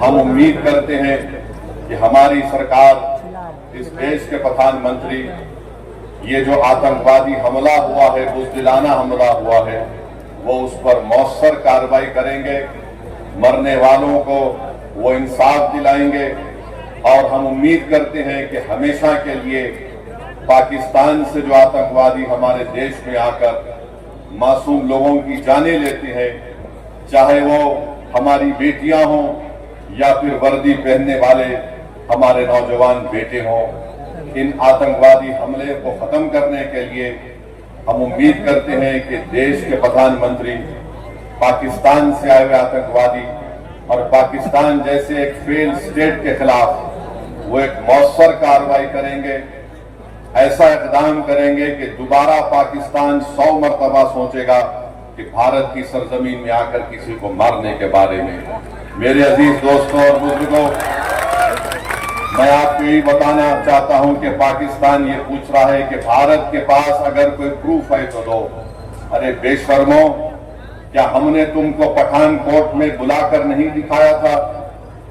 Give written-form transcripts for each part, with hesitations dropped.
हम उम्मीद करते हैं कि हमारी सरकार, इस देश के प्रधानमंत्री, ये जो आतंकवादी हमला हुआ है, बुज़दिलाना हमला हुआ है, वो उस पर मौसर कार्रवाई करेंगे, मरने वालों को वो इंसाफ दिलाएंगे। और हम उम्मीद करते हैं कि हमेशा के लिए पाकिस्तान से जो आतंकवादी हमारे देश में आकर मासूम लोगों की जानें लेते हैं, चाहे वो हमारी बेटियां हों या फिर वर्दी पहनने वाले हमारे नौजवान बेटे हों, इन आतंकवादी हमले को खत्म करने के लिए हम उम्मीद करते हैं कि देश के प्रधानमंत्री पाकिस्तान से आए हुए आतंकवादी और पाकिस्तान जैसे एक फेल स्टेट के खिलाफ वो एक मौसर कार्रवाई करेंगे, ऐसा इक़दाम करेंगे कि दोबारा पाकिस्तान 100 मरतबा सोचेगा कि भारत की सरजमीन में आकर किसी को मारने के बारे में। मेरे अजीज दोस्तों और बुजुर्गों, मैं आपको यही बताना चाहता हूं कि पाकिस्तान ये पूछ रहा है कि भारत के पास अगर कोई प्रूफ है तो दो। अरे बेशर्मो, क्या हमने तुमको पठानकोट में बुलाकर नहीं दिखाया था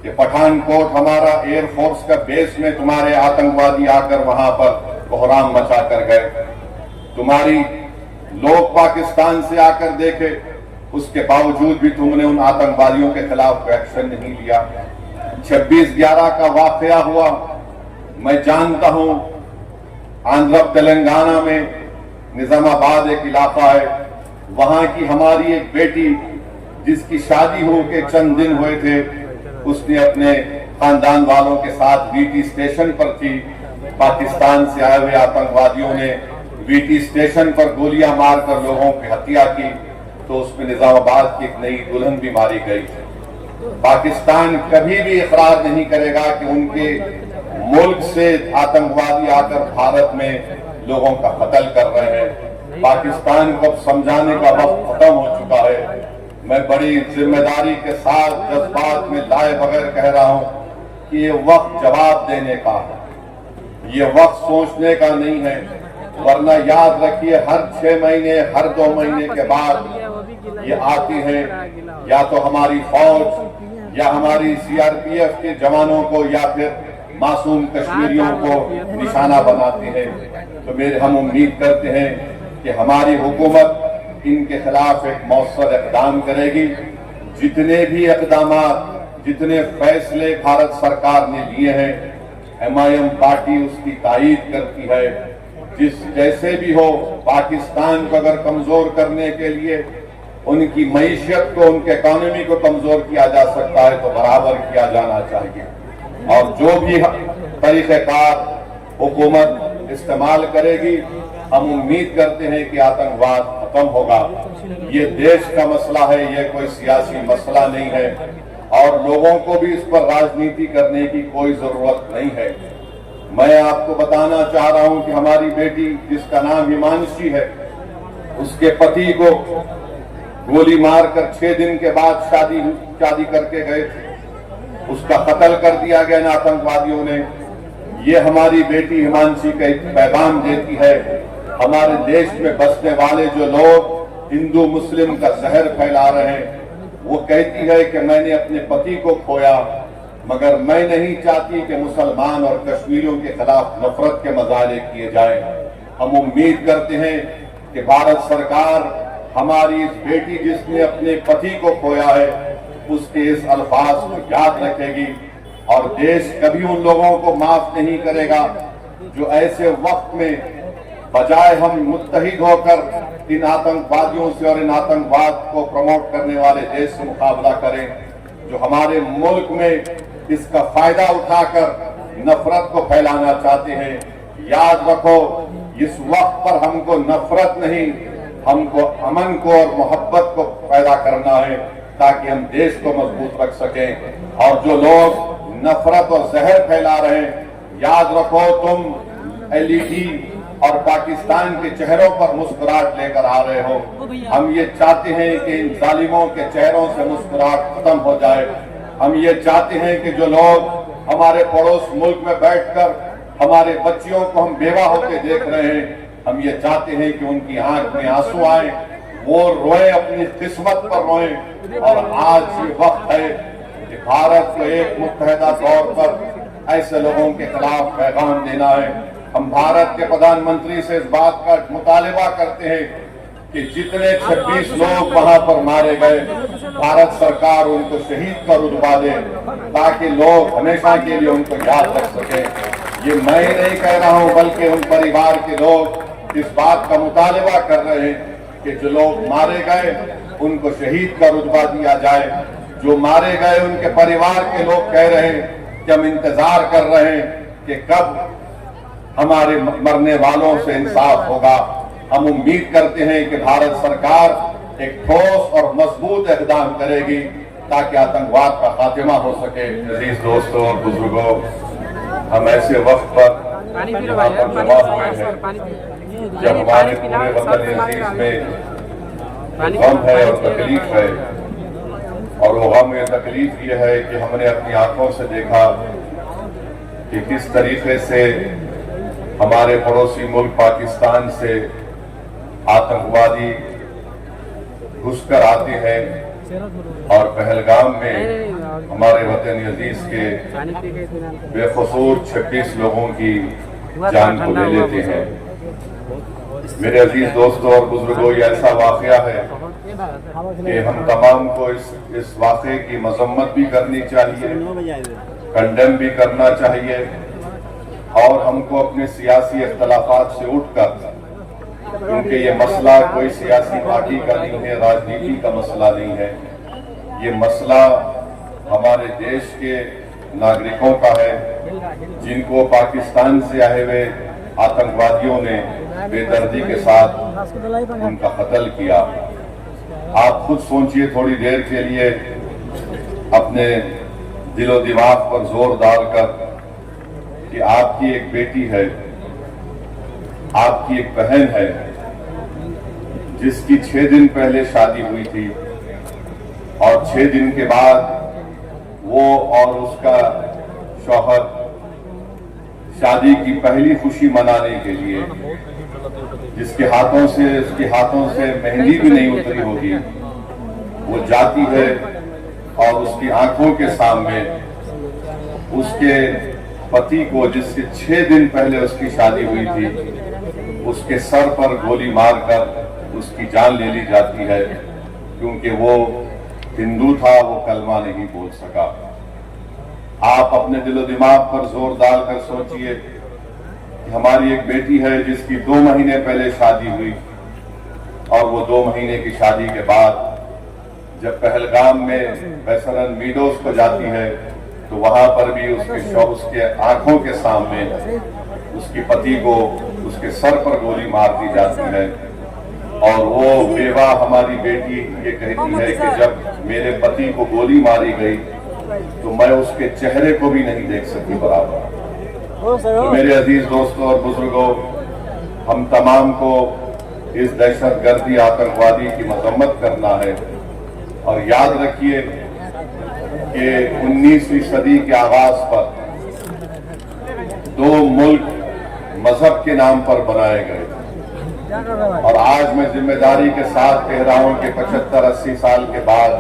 कि पठानकोट हमारा एयरफोर्स का बेस में तुम्हारे आतंकवादी आकर वहां पर कोहराम मचा कर गए? तुम्हारी लोग पाकिस्तान से आकर देखे, उसके बावजूद भी तुमने उन आतंकवादियों के खिलाफ एक्शन नहीं लिया। 26/11 का वाकया हुआ, मैं जानता हूं, आंध्र तेलंगाना में निजामाबाद एक इलाका है, वहां की हमारी एक बेटी जिसकी शादी हो के चंद दिन हुए थे, उसने अपने खानदान वालों के साथ वीटी स्टेशन पर थी। पाकिस्तान से आए हुए आतंकवादियों ने वीटी स्टेशन पर गोलियां मारकर लोगों की हत्या की, तो उसमें निजामाबाद की एक नई दुल्हन भी मारी गई। पाकिस्तान कभी भी इकरार नहीं करेगा कि उनके मुल्क से आतंकवादी आकर भारत में लोगों का कत्ल कर रहे हैं। पाकिस्तान को अब समझाने का वक्त खत्म हो चुका है। मैं बड़ी जिम्मेदारी के साथ जज्बात में लाए बगैर कह रहा हूं कि ये वक्त जवाब देने का है, ये वक्त सोचने का नहीं है। वरना याद रखिए, हर 6 महीने, हर 2 महीने के बाद ये आती है, या तो हमारी फौज या हमारी सीआरपीएफ के जवानों को या फिर मासूम कश्मीरियों को निशाना बनाते हैं। तो हम उम्मीद करते हैं कि हमारी हुकूमत इनके खिलाफ एक मौसर इक़दाम करेगी। जितने भी इक़दामात, जितने फैसले भारत सरकार ने लिए हैं, MIM पार्टी उसकी तायीद करती है। जैसे भी हो, पाकिस्तान को अगर कमजोर करने के लिए उनकी मईशत को, उनके इकोनॉमी को कमजोर किया जा सकता है तो बराबर किया जाना चाहिए। और जो भी तरीक़ेकार हुकूमत इस्तेमाल करेगी, हम उम्मीद करते हैं कि आतंकवाद खत्म होगा। ये देश का मसला है, ये कोई सियासी मसला नहीं है, और लोगों को भी इस पर राजनीति करने की कोई जरूरत नहीं है। मैं आपको बताना चाह रहा हूं कि हमारी बेटी, जिसका नाम हिमांशी है, उसके पति को गोली मारकर 6 दिन के बाद शादी करके गए थे, उसका कत्ल कर दिया गया इन आतंकवादियों ने। ये हमारी बेटी हिमांशी का एक पैगाम देती है, हमारे देश में बसने वाले जो लोग हिंदू मुस्लिम का जहर फैला रहे हैं, वो कहती है कि मैंने अपने पति को खोया, मगर मैं नहीं चाहती कि मुसलमान और कश्मीरियों के खिलाफ नफरत के मजाले किए जाएं। हम उम्मीद करते हैं कि भारत सरकार हमारी इस बेटी जिसने अपने पति को खोया है, उसके इस अल्फाज को याद रखेगी, और देश कभी उन लोगों को माफ नहीं करेगा जो ऐसे वक्त में बजाय हम मुत्तहिद होकर इन आतंकवादियों से और इन आतंकवाद को प्रमोट करने वाले देश से मुकाबला करें, जो हमारे मुल्क में इसका फायदा उठाकर नफरत को फैलाना चाहते हैं। याद रखो, इस वक्त पर हमको नफरत नहीं, हमको अमन को और मोहब्बत को पैदा करना है, ताकि हम देश को मजबूत रख सकें। और जो लोग नफरत और जहर फैला रहे हैं, याद रखो, तुम LED और पाकिस्तान के चेहरों पर मुस्कुराहट लेकर आ रहे हो। हम ये चाहते हैं कि इन जालिमों के चेहरों से मुस्कुराहट खत्म हो जाए। हम ये चाहते हैं कि जो लोग हमारे पड़ोस मुल्क में बैठकर हमारे बच्चियों को हम बेवा होकर देख रहे हैं, हम ये चाहते हैं कि उनकी आंख में आंसू आए, वो रोए, अपनी किस्मत पर रोए। और आज ये वक्त है कि भारत को एक मुत्तहदा तौर पर ऐसे लोगों के खिलाफ पैगाम देना है। हम भारत के प्रधानमंत्री से इस बात का मुतालिबा करते हैं कि जितने 26 लोग वहां पर मारे गए, भारत सरकार उनको शहीद का रुतबा दे ताकि लोग हमेशा के लिए उनको याद रख सकें। ये मैं नहीं कह रहा हूं, बल्कि उन परिवार के लोग इस बात का मुतालिबा कर रहे हैं कि जो लोग मारे गए उनको शहीद का रुतबा दिया जाए। जो मारे गए उनके परिवार के लोग कह रहे हैं कि हम इंतजार कर रहे हैं कि कब हमारे मरने वालों से इंसाफ होगा। हम उम्मीद करते हैं कि भारत सरकार एक ठोस और मजबूत इक़दाम करेगी ताकि आतंकवाद का खात्मा हो सके। अजीज दोस्तों और बुजुर्गों, हम ऐसे वक्त पर यहाँ पर जमा हुए हैं जब हमारे पूरे वतन अजीज में गम है और तकलीफ है, और वो गम या तकलीफ ये है कि हमने अपनी आंखों से देखा कि किस तरीके से हमारे पड़ोसी मुल्क पाकिस्तान से आतंकवादी घुसकर आते हैं और पहलगाम में हमारे वतन अजीज के बेकसूर 26 लोगों की जान को ले लेते हैं। मेरे अजीज दोस्तों और बुजुर्गों, ये ऐसा वाकया है कि हम तमाम को इस वाक़े की मजम्मत भी करनी चाहिए, कंडेम भी करना चाहिए, और हमको अपने सियासी इख्तलाफात से उठकर, क्योंकि ये मसला कोई सियासी पार्टी का नहीं है, राजनीति का मसला नहीं है, ये मसला हमारे देश के नागरिकों का है जिनको पाकिस्तान से आए हुए आतंकवादियों ने बेदर्दी के साथ उनका कत्ल किया। आप खुद सोचिए थोड़ी देर के लिए, अपने दिलो दिमाग पर जोर डालकर कि आपकी एक बेटी है, आपकी एक बहन है जिसकी 6 दिन पहले शादी हुई थी, और 6 दिन के बाद वो और उसका शौहर शादी की पहली खुशी मनाने के लिए, उसके हाथों से मेहंदी भी नहीं उतरी होगी, वो जाती है और उसकी आंखों के सामने उसके पति को, जिससे 6 दिन पहले उसकी शादी हुई थी, उसके सर पर गोली मारकर उसकी जान ले ली जाती है, क्योंकि वो हिंदू था, वो कलमा नहीं बोल सका। आप अपने दिलो दिमाग पर जोर डालकर सोचिए कि हमारी एक बेटी है जिसकी 2 महीने पहले शादी हुई, और वो 2 महीने की शादी के बाद जब पहलगाम में वेस्टर्न मीडोज को जाती है तो वहां पर भी उसके आंखों के सामने उसके पति को उसके सर पर गोली मार दी जाती है। और वो बेवा हमारी बेटी ये कहती है कि जब मेरे पति को गोली मारी गई तो मैं उसके चेहरे को भी नहीं देख सकी बराबर। तो मेरे अजीज दोस्तों और बुजुर्गों, हम तमाम को इस दहशतगर्दी आतंकवादी की मजम्मत करना है, और याद रखिए कि 19वीं सदी के आगाज पर 2 मुल्क मजहब के नाम पर बनाए गए, और आज मैं जिम्मेदारी के साथ कह रहा हूं कि 75-80 साल के बाद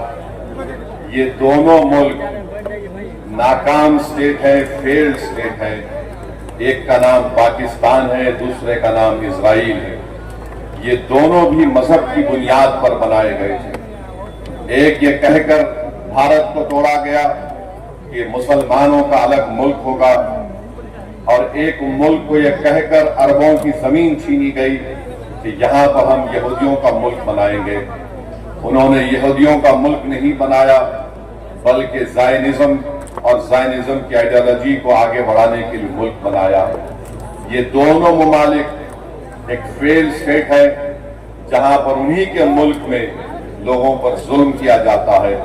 ये दोनों मुल्क नाकाम स्टेट है, फेल्ड स्टेट है। एक का नाम पाकिस्तान है, दूसरे का नाम इजराइल है। ये दोनों भी मजहब की बुनियाद पर बनाए गए थे। एक ये कहकर भारत को तोड़ा गया कि मुसलमानों का अलग मुल्क होगा, और एक मुल्क को यह कहकर अरबों की जमीन छीनी गई कि यहां पर हम यहूदियों का मुल्क बनाएंगे। उन्होंने यहूदियों का मुल्क नहीं बनाया, बल्कि ज़ायनिज्म और ज़ायनिज्म की आइडियोलॉजी को आगे बढ़ाने के लिए मुल्क बनाया। ये दोनों ममालिक एक फेल स्टेट है जहां पर उन्हीं के मुल्क में लोगों पर जुल्म किया जाता है।